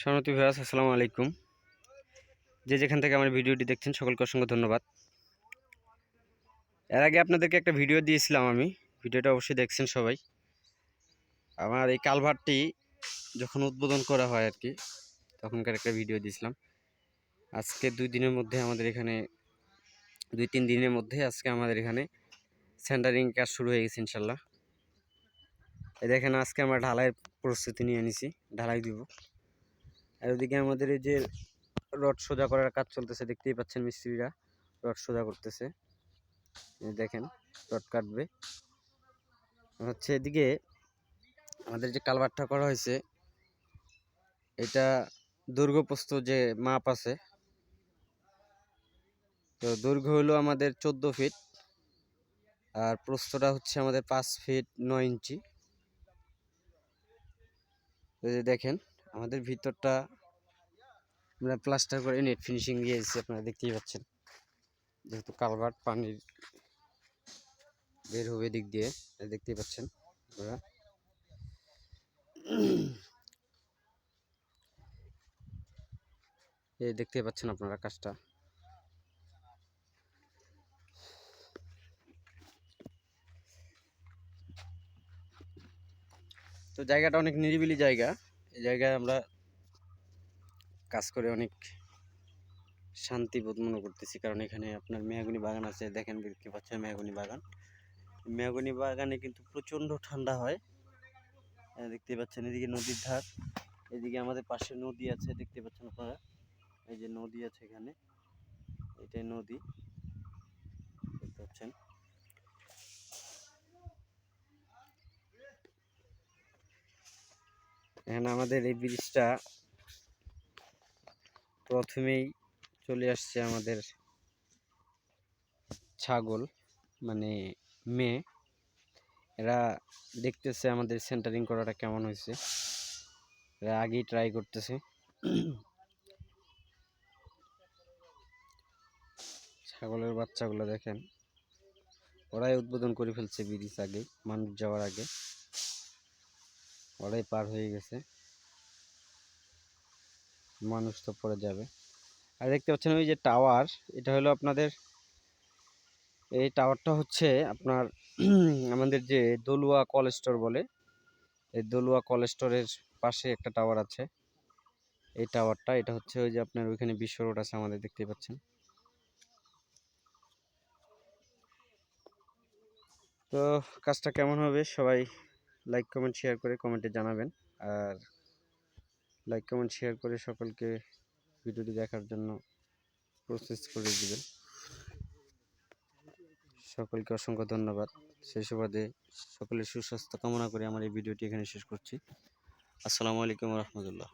শরণার্থী ভাইয়াস, আসসালামু আলাইকুম। যে যেখান থেকে আমার ভিডিওটি দেখছেন সকলকে অসংখ্য ধন্যবাদ। এর আগে আপনাদেরকে একটা ভিডিও দিয়েছিলাম, আমি ভিডিওটা অবশ্যই দেখছেন সবাই। আমার এই কালভারটি যখন উদ্বোধন করা হয় আর কি, তখনকার একটা ভিডিও দিয়েছিলাম। আজকে 2 দিনের মধ্যে আমাদের এখানে 2-3 দিনের মধ্যে আজকে আমাদের এখানে সেন্টারিং কাজ শুরু হয়ে গেছে ইনশাল্লাহ। এই দেখেন, আজকে আমরা ঢালাইয়ের প্রস্তুতি নিয়ে নিছি, ঢালাই দিব। আর ওদিকে আমাদের এই যে রড সোজা করার কাজ চলতেছে, দেখতেই পাচ্ছেন মিস্ত্রিরা রড সোজা করতেছে। দেখেন রড কাটবে হচ্ছে। এদিকে আমাদের যে কালভারটা করা হয়েছে, এটা দৈর্ঘ্য প্রস্থ যে মাপ আছে, তো দৈর্ঘ্য হলো আমাদের 14 ফিট আর প্রস্থটা হচ্ছে আমাদের 5 ফিট 9 ইঞ্চি। তো যে দেখেন আমাদের ভিতরটা আমরা প্লাস্টার করে নেট ফিনিশিং দিয়েছি, আপনারা দেখতেই পাচ্ছেন। যেহেতু কালভার পানির বের হবে দিক দিয়ে, দেখতেই পাচ্ছেন আপনারা। এই দেখতেই পাচ্ছেন আপনারা কাজটা। তো জায়গাটা অনেক নিরিবিলি জায়গা। এই জায়গায় আমরা কাজ করে অনেক শান্তি বোধ মনে করতেছি, কারণ এখানে আপনার মেহগনি বাগান আছে। দেখেন দেখতে পাচ্ছেন মেহগনি বাগান। মেহগনি বাগানে কিন্তু প্রচণ্ড ঠান্ডা হয়। দেখতে পাচ্ছেন এদিকে নদীর ধার, এদিকে আমাদের পাশে নদী আছে, দেখতে পাচ্ছেন আপনারা। এই যে নদী আছে এখানে, এটাই নদী, দেখতে পাচ্ছেন। এখানে আমাদের এই ব্রিজটা প্রথমেই চলে আসছে আমাদের ছাগল, মানে মেয়ে। এরা দেখতেছে আমাদের সেন্টারিং করাটা কেমন হয়েছে, এরা আগেই ট্রাই করতেছে। ছাগলের বাচ্চাগুলো দেখেন, ওরাই উদ্বোধন করে ফেলছে ব্রিজ আগে, মানুষ যাওয়ার আগে ওরাই পার হয়ে গেছে, মানুষ তো পরে যাবে। আর দেখতে পাচ্ছেন ওই যে টাওয়ার, এটা হলো আপনাদের, এই টাওয়ারটা হচ্ছে আপনার আমাদের যে দলুয়া কল স্টোর বলে, এই দলুয়া কল স্টোরের পাশে একটা টাওয়ার আছে। এই টাওয়ারটা, এটা হচ্ছে ওই যে আপনার ওইখানে বিশ্ব রোড আছে আমাদের, দেখতেই পাচ্ছেন। তো কাজটা কেমন হবে সবাই লাইক কমেন্ট শেয়ার করে কমেন্টে জানাবেন। আর লাইক কমেন্ট শেয়ার করে সকলকে ভিডিওটি দেখার জন্য প্রসেস করে দিবেন। সকলকে অসংখ্য ধন্যবাদ। সেই সুবাদে সকলের সুস্বাস্থ্য কামনা করে আমার এই ভিডিওটি এখানে শেষ করছি। আসসালামু আলাইকুম রহমতুল্লাহ।